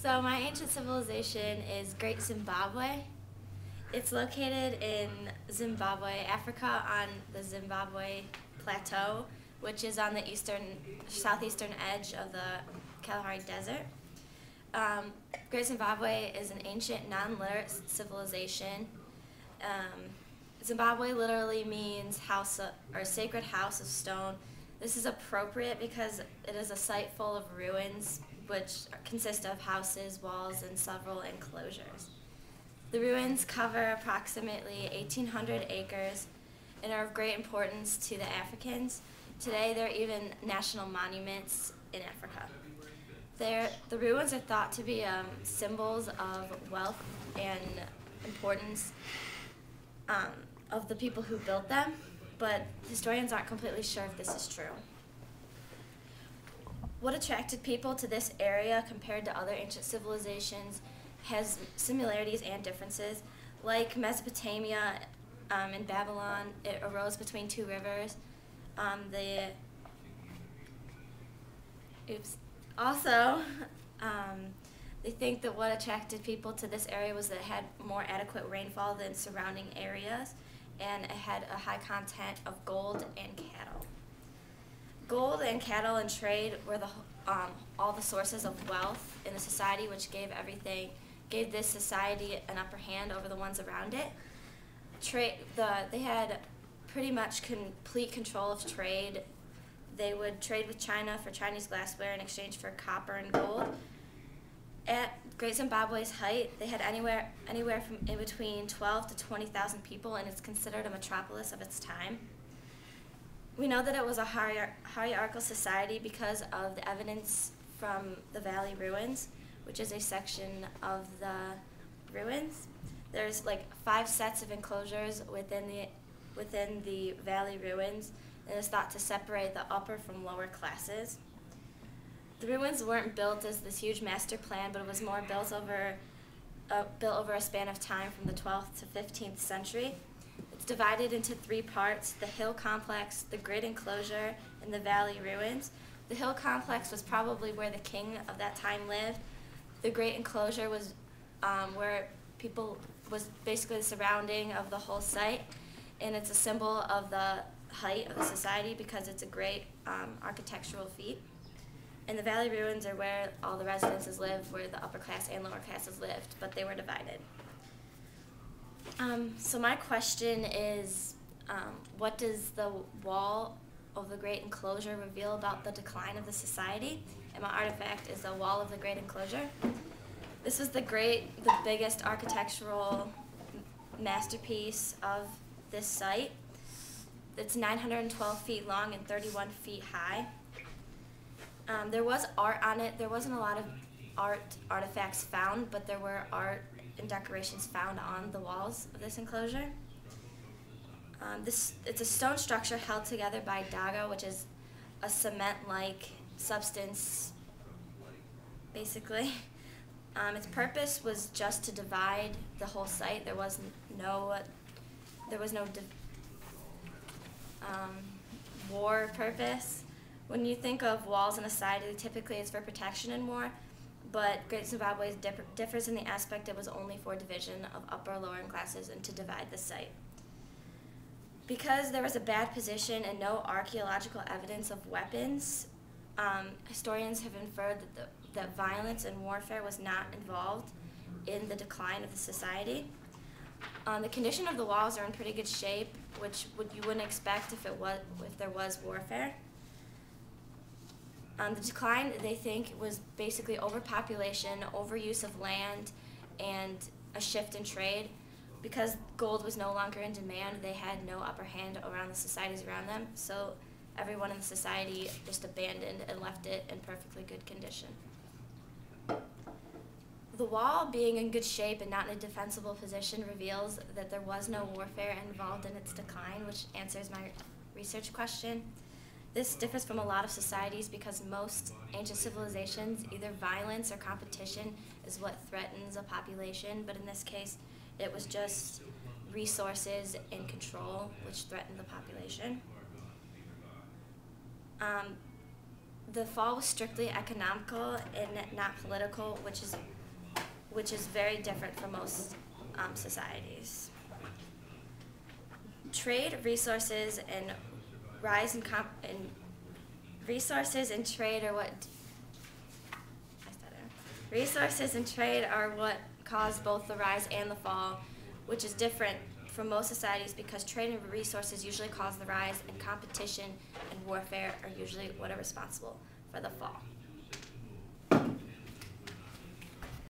So my ancient civilization is Great Zimbabwe. It's located in Zimbabwe, Africa, on the Zimbabwe Plateau, which is on the southeastern edge of the Kalahari Desert. Great Zimbabwe is an ancient, non-literate civilization. Zimbabwe literally means sacred house of stone. This is appropriate because it is a site full of ruins, which consist of houses, walls, and several enclosures. The ruins cover approximately 1,800 acres and are of great importance to the Africans. Today, they're even national monuments in Africa. The ruins are thought to be symbols of wealth and importance of the people who built them, but historians aren't completely sure if this is true. What attracted people to this area compared to other ancient civilizations has similarities and differences. Like Mesopotamia and Babylon, it arose between two rivers. They think that what attracted people to this area was that it had more adequate rainfall than surrounding areas, and it had a high content of gold and cattle. Gold and cattle and trade were all the sources of wealth in the society, which gave this society an upper hand over the ones around it. They had pretty much complete control of trade. They would trade with China for Chinese glassware in exchange for copper and gold. At Great Zimbabwe's height, they had anywhere from in between 12 to 20,000 people, and it's considered a metropolis of its time. We know that it was a hierarchical society because of the evidence from the valley ruins, which is a section of the ruins. There's like 5 sets of enclosures within the valley ruins, and it's thought to separate the upper from lower classes. The ruins weren't built as this huge master plan, but it was more built over a span of time from the 12th to 15th century. It's divided into 3 parts: the hill complex, the grid enclosure, and the valley ruins. The hill complex was probably where the king of that time lived. The great enclosure was was basically the surrounding of the whole site, and it's a symbol of the height of the society because it's a great architectural feat. And the valley ruins are where all the residences lived, where the upper class and lower classes lived, but they were divided. So my question is, what does the wall of the great enclosure reveal about the decline of the society? And my artifact is the wall of the great enclosure. This was the biggest architectural masterpiece of this site. It's 912 feet long and 31 feet high. There was art on it. There wasn't a lot of artifacts found, but there were art and decorations found on the walls of this enclosure. It's a stone structure held together by daga, which is a cement-like substance, basically. Its purpose was just to divide the whole site. There was no war purpose. When you think of walls in a society, typically it's for protection in war, but Great Zimbabwe differs in the aspect it was only for division of upper and lower classes and to divide the site. Because there was a bad position and no archaeological evidence of weapons, historians have inferred that violence and warfare was not involved in the decline of the society. The condition of the walls are in pretty good shape, which you wouldn't expect if there was warfare. The decline, they think, was basically overpopulation, overuse of land, and a shift in trade. Because gold was no longer in demand, they had no upper hand around the societies around them, so everyone in the society just abandoned and left it in perfectly good condition. The wall, being in good shape and not in a defensible position, reveals that there was no warfare involved in its decline, which answers my research question. This differs from a lot of societies because most ancient civilizations, either violence or competition is what threatens a population, but in this case, it was just resources and control which threatened the population. The fall was strictly economical and not political, which is very different from most societies. Trade, resources, and rise in resources and trade are what resources and trade are what caused both the rise and the fall, which is different from most societies because trade and resources usually cause the rise, and competition and warfare are usually what are responsible for the fall.